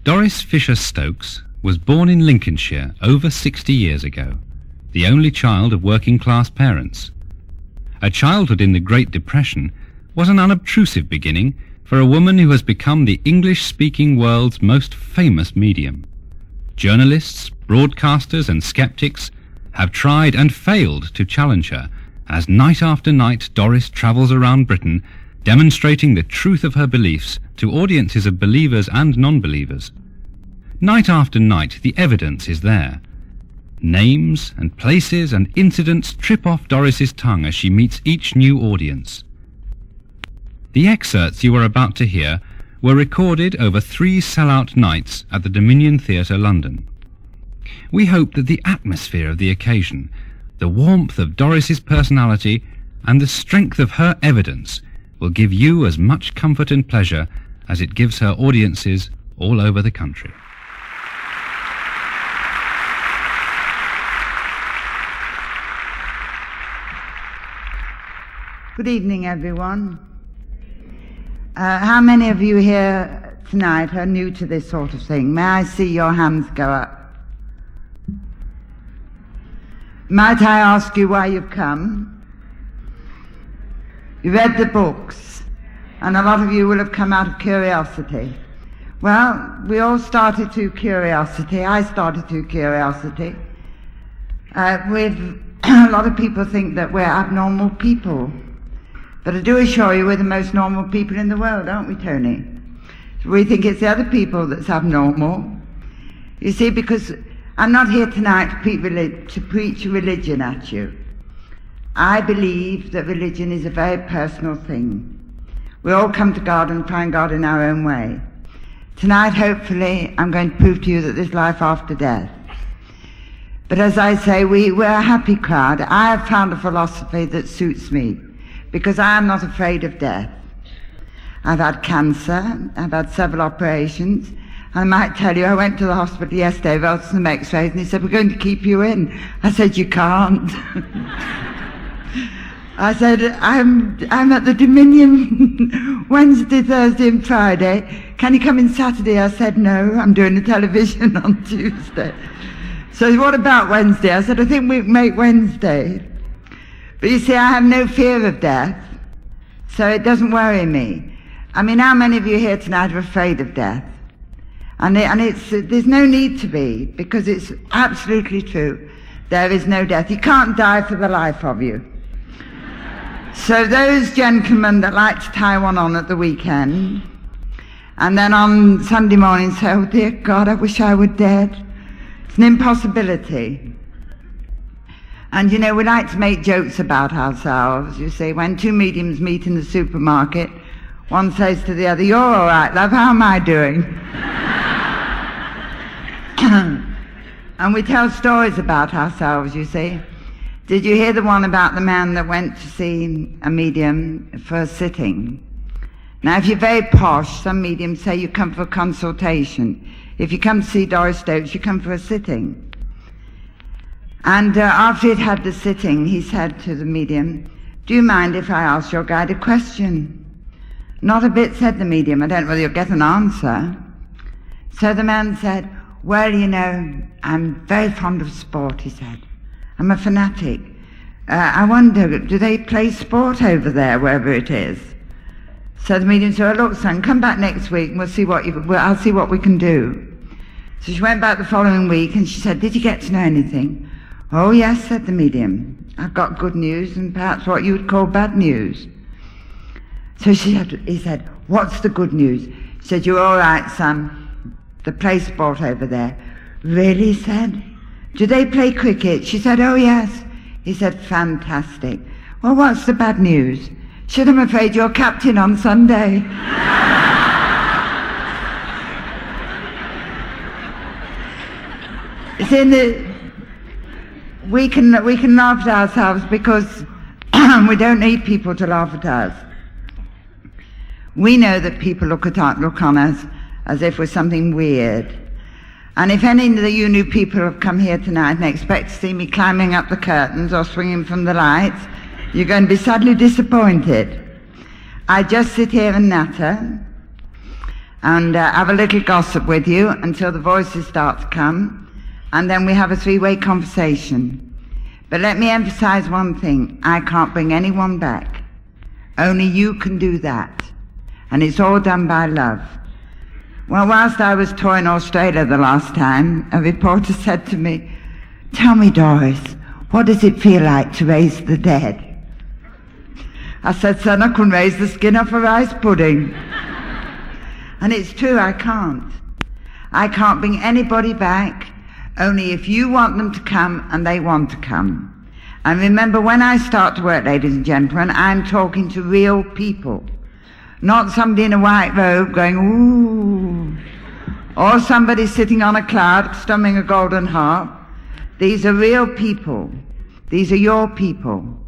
Doris Fisher Stokes was born in Lincolnshire over 60 years ago, the only child of working-class parents. A childhood in the Great Depression was an unobtrusive beginning for a woman who has become the English-speaking world's most famous medium. Journalists, broadcasters and skeptics have tried and failed to challenge her as night after night Doris travels around Britain demonstrating the truth of her beliefs to audiences of believers and non-believers. Night after night the evidence is there. Names and places and incidents trip off Doris's tongue as she meets each new audience. The excerpts you are about to hear were recorded over 3 sell-out nights at the Dominion Theatre, London. We hope that the atmosphere of the occasion, the warmth of Doris's personality and the strength of her evidence will give you as much comfort and pleasure as it gives her audiences all over the country. Good evening, everyone. How many of you here tonight are new to this sort of thing? May I see your hands go up? Might I ask you why you've come? You read the books, and a lot of you will have come out of curiosity. Well, we all started through curiosity. I started through curiosity. With a lot of people think that we're abnormal people. But I do assure you we're the most normal people in the world, aren't we, Tony? We think it's the other people that's abnormal. You see, because I'm not here tonight to preach religion at you. I believe that religion is a very personal thing. We all come to God and find God in our own way. Tonight, hopefully, I'm going to prove to you that there's life after death. But as I say, we're a happy crowd. I have found a philosophy that suits me, because I am not afraid of death. I've had cancer, I've had several operations. I might tell you, I went to the hospital yesterday, got some x-rays, and he said, we're going to keep you in. I said, you can't. I said, I'm at the Dominion Wednesday, Thursday and Friday. Can you come in Saturday? I said, no, I'm doing the television on Tuesday. So what about Wednesday? I said, I think we can make Wednesday. But you see, I have no fear of death, so it doesn't worry me. I mean, how many of you here tonight are afraid of death? And there's no need to be, because it's absolutely true. There is no death. You can't die for the life of you. So those gentlemen that like to tie one on at the weekend, and then on Sunday morning say, oh dear God, I wish I were dead. It's an impossibility. And you know, we like to make jokes about ourselves. You see, when 2 mediums meet in the supermarket, one says to the other, you're all right, love, how am I doing? And we tell stories about ourselves, you see. Did you hear the one about the man that went to see a medium for a sitting? Now, if you're very posh, some mediums say you come for a consultation. If you come to see Doris Stokes, you come for a sitting. And after he'd had the sitting, he said to the medium, do you mind if I ask your guide a question? Not a bit, said the medium. I don't know whether you'll get an answer. So the man said, well, you know, I'm very fond of sport, he said. I'm a fanatic. I wonder, do they play sport over there, wherever it is? So the medium said, oh, look, son, come back next week and I'll see what we can do. So she went back the following week and she said, did you get to know anything? Oh, yes, said the medium. I've got good news and perhaps what you would call bad news. So he said, what's the good news? She said, you're all right, son. They play sport over there. Really, he said. Do they play cricket? She said, oh, yes. He said, fantastic. Well, what's the bad news? She said, I'm afraid you're captain on Sunday. See, we can laugh at ourselves because we don't need people to laugh at us. We know that people look on us as if we're something weird. And if any of you new people have come here tonight and expect to see me climbing up the curtains or swinging from the lights, you're going to be sadly disappointed. I just sit here and natter, and have a little gossip with you until the voices start to come, and then we have a three-way conversation. But let me emphasize one thing. I can't bring anyone back. Only you can do that. And it's all done by love. Well, whilst I was touring Australia the last time, a reporter said to me, "Tell me, Doris, what does it feel like to raise the dead?" I said, "Son, I couldn't raise the skin off a rice pudding." And it's true, I can't. I can't bring anybody back, only if you want them to come and they want to come. And remember, when I start to work, ladies and gentlemen, I'm talking to real people. Not somebody in a white robe going, ooh, or somebody sitting on a cloud strumming a golden harp. These are real people. These are your people.